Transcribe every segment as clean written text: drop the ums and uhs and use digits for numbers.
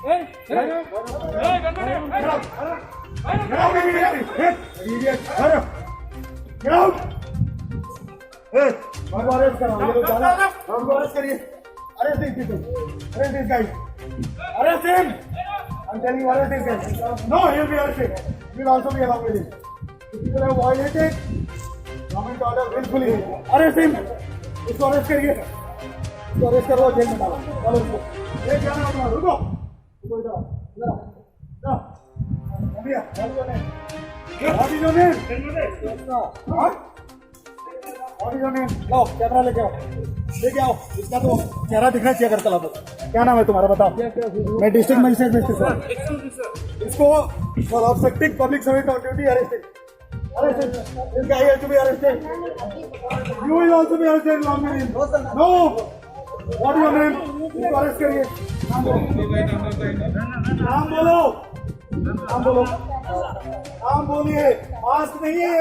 I'm telling you, arrest this guy. No, he'll be arrested. He will also be along with him. If people have violated government order willfully, arrest him. इसको arrest करिए. इसको arrest करो jail में डालो. चलो इसको. ये क्या नाम है? रुको. रुको इधर. इधर. जाओ. अभी आ. What is your name? हाँ? What is your name? Low camera लेके आओ. लेके आओ. इसका तो चेहरा दिखना चाहिए अगर चला तो. क्या नाम है तुम्हारा बताओ? मैं डिस्ट्रिक्ट मजिस्ट्रेट इसको for obstructing public service on duty arrested. This guy has to be arrested. You will also be arrested along with him. No. What is your name? इसको अरेस्ट करिए. नाम बोलो. नाम बोलो. नाम बोलिए. मास्क नहीं है.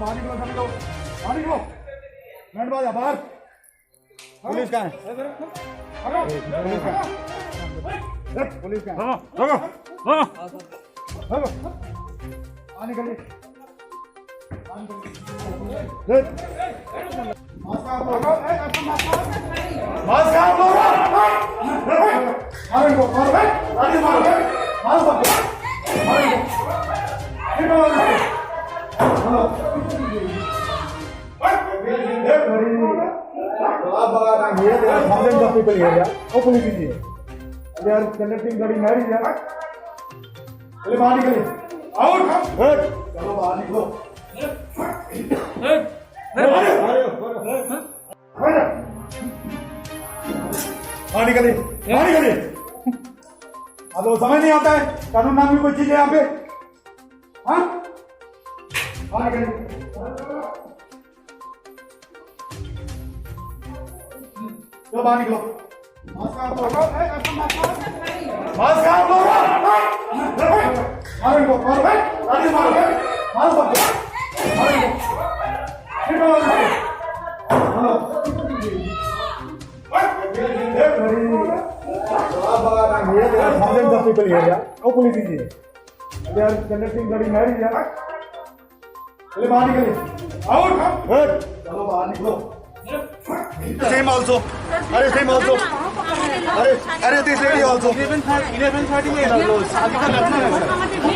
बाहर निकलो. बाहर निकलो. बैंड बाजा बाहर. पुलिस कहाँ है? पुलिस कहाँ है? निकलिए. There are thousands of people here. How police is here? They are conducting bloody marriage. चलो बाहर निकलिए. Out. चलो बाहर निकलो. बाहर निकलिए. बाहर निकलिए. अब वो समझ नहीं आता है कानून नाम की कोई चीज है यहाँ पे. हाँ बाहर निकलिए. चलो बाहर निकलो. मास्क आप लोग. मास्क आप लोग. मारो इनको. मारो. गाड़ी मारो. मारो सबको. मारो इनको. फिर मारो इसको. There are thousands of people here. How police is here? They are conducting bloody marriage. चलो बाहर निकलिए. Out. चलो बाहर निकलो. Same also. Same also. This lady also. 11:30 में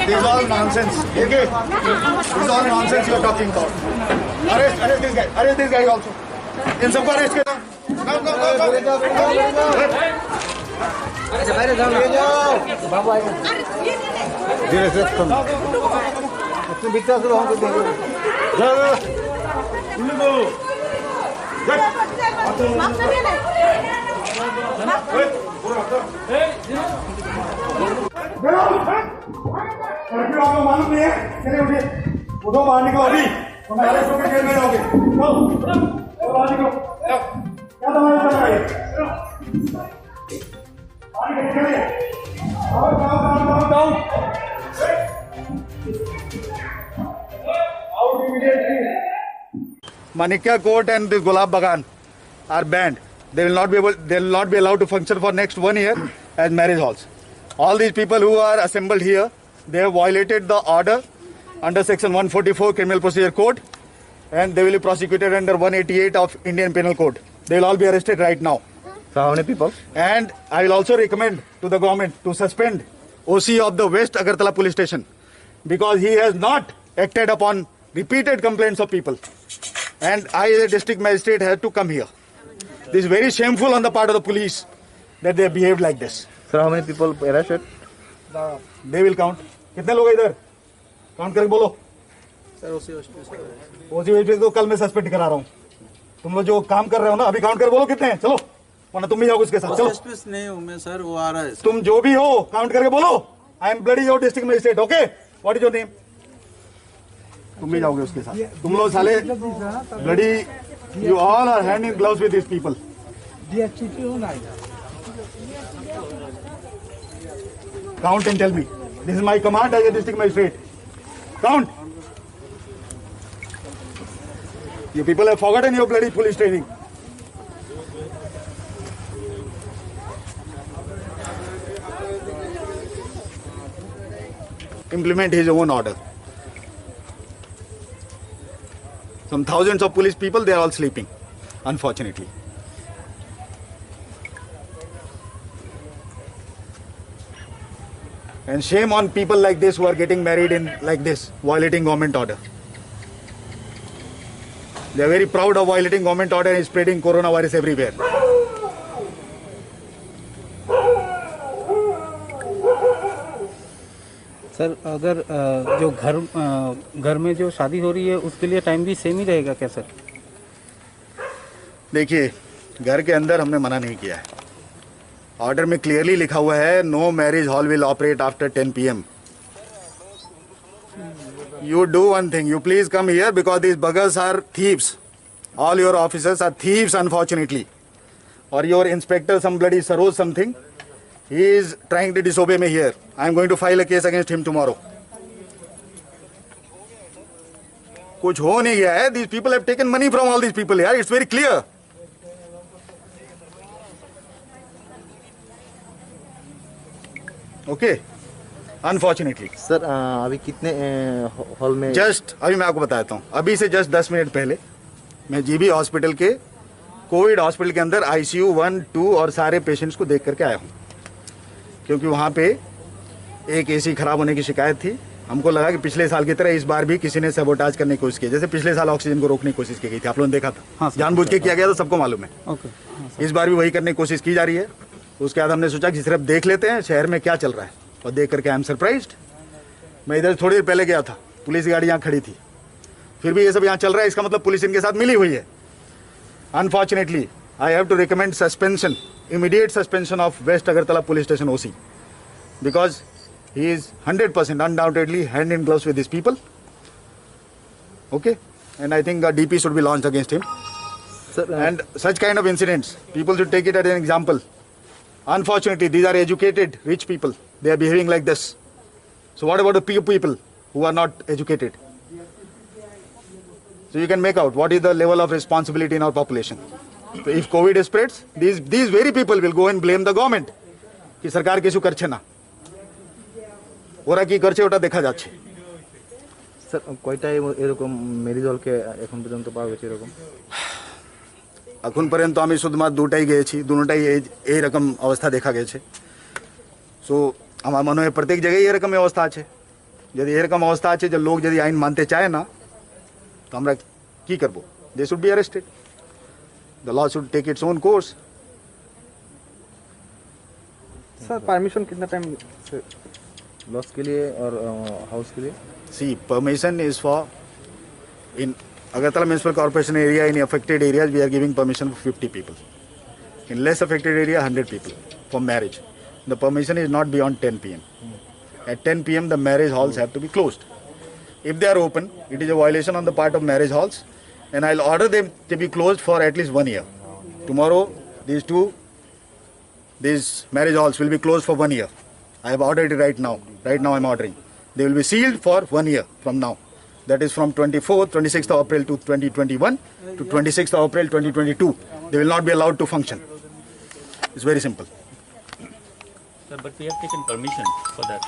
This is all nonsense. Okay. This is all nonsense you are talking about. Arrest this guy. Arrest this guy also. इन सबको arrest करो. Go. अच्छा बाहर जाओ. बाबू आएगा. धीरे से तुम. तुम बिचार करो हमको देखो. जाओ. उनको. मालूम नहीं है. चले उठिए. उठो बाहर निकलो अभी. तुम अरेस्ट होकर जेल में जाओगे. बाहर निकलो. क्या तुम्हारा चल रहा है? Out immediately. Manikya Court and this Gulab Bagan are banned. They will not be allowed to function for next 1 year as marriage halls. All these people who are assembled here, they have violated the order under section 144 Criminal Procedure Code, and they will be prosecuted under 188 of Indian Penal Code. They will all be arrested right now. So how many people? And I will also recommend to the government to suspend OC of the West Agartala police station because he has not acted upon repeated complaints of people. And I as a district magistrate have to come here. This is very shameful on the part of the police that they have behaved like this. Sir, how many people arrested? They will count. कितने लोग हैं इधर? Count करके बोलो. Sir ओसी तो कल मैं suspend करा रहा हूँ. तुम लोग जो काम कर रहे हो ना अभी काउंट कर बोलो कितने हैं. चलो वरना तुम भी जाओगे उसके साथ. चलो नहीं हूँ मैं सर, वो आ रहा है. तुम जो भी हो काउंट करके बोलो. I am bloody your district magistrate. Okay what is your name? तुम भी जाओगे उसके साथ. तुम लोग साले bloody you all are hand in gloves with this people. Count and tell me. This is my command as a district magistrate. Count. You people have forgotten your bloody police training. Implement his own order. Some thousands of police people, they are all sleeping, unfortunately. And shame on people like this who are getting married in like this, violating government order. They are very proud of violating government order and spreading coronavirus everywhere. Sir अगर जो घर में जो शादी हो रही है उसके लिए टाइम भी सेम ही रहेगा क्या सर? देखिए, घर के अंदर हमने मना नहीं किया है. ऑर्डर में क्लियरली लिखा हुआ है, no marriage hall will operate after 10 PM. You do one thing, you please come here because these buggers are thieves. All your officers are thieves, unfortunately. Or your inspector, some bloody Saroj something, he is trying to disobey me here. I am going to file a case against him tomorrow. कुछ हो नहीं गया है. These people have taken money from all these people here. It's very clear. Okay. Unfortunately. Sir अभी कितने hall में? Just अभी मैं आपको बताता हूँ. अभी से जस्ट 10 मिनट पहले मैं जीबी हॉस्पिटल के कोविड हॉस्पिटल के अंदर ICU 1, 2 और सारे पेशेंट्स को देख करके आया हूँ. क्योंकि वहाँ पे एक AC खराब होने की शिकायत थी. हमको लगा कि पिछले साल की तरह इस बार भी किसी ने सबोटाज करने की कोशिश की. जैसे पिछले साल ऑक्सीजन को रोकने की कोशिश की गई थी, आप लोगों ने देखा था. हाँ, जानबूझ के किया गया था, सबको मालूम है. ओके. इस बार भी वही करने की कोशिश की जा रही है. उसके बाद हमने सोचा कि सिर्फ देख लेते हैं शहर में क्या चल रहा है. और देख करके आई एम सरप्राइज्ड. मैं इधर थोड़ी देर पहले गया था, पुलिस गाड़ी यहाँ खड़ी थी. फिर भी ये सब यहाँ चल रहा है, इसका मतलब पुलिस इनके साथ मिली हुई है. Unfortunately I have to recommend suspension, immediate suspension of west Agartala police station OC, because he is 100% undoubtedly hand in gloves with these people. Okay, and I think a DP should be launched against him. Sir, and such kind of incidents, people should take it as an example. Unfortunately, these are educated, rich people. They are behaving like this. So what about the people who are not educated? So you can make out what is the level of responsibility in our population. So if COVID spreads, these very people will go and blame the government. कि सरकार কিছু করছে না, ওরা কি করছে ওটা দেখা যাচ্ছে. স্যার কয়টায় এরকম ম্যারেজ হলকে এখন পর্যন্ত পাওয়া গেছে এরকম? এখন পর্যন্ত আমি শুধুমাত্র দুটাই গিয়েছি, দুটোটাই এইরকম অবস্থা দেখা গেছে. সো আমার মনে হয় প্রত্যেক জায়গায় এরকম অবস্থা আছে. যদি এরকম অবস্থা আছে যে লোক যদি আইন মানতে চায় না, তো আমরা কি করব? They should be arrested. The law should take its own course. Sir permission कितना टाइम लॉस के लिए और हाउस के लिए? See permission is for in Agartala Municipal Corporation area, in affected areas we are giving permission for 50 people. In less affected area 100 people for marriage. The permission is not beyond 10 PM. At 10 PM the marriage halls have to be closed. If they are open, it is a violation on the part of marriage halls, and I'll order them to be closed for at least 1 year. Tomorrow these marriage halls will be closed for 1 year. I have ordered it right now. Right now I'm ordering. They will be sealed for 1 year from now. That is from 26th of April to 2021 to 26th of April 2022. They will not be allowed to function. It's very simple. Sir, but we have taken permission for that.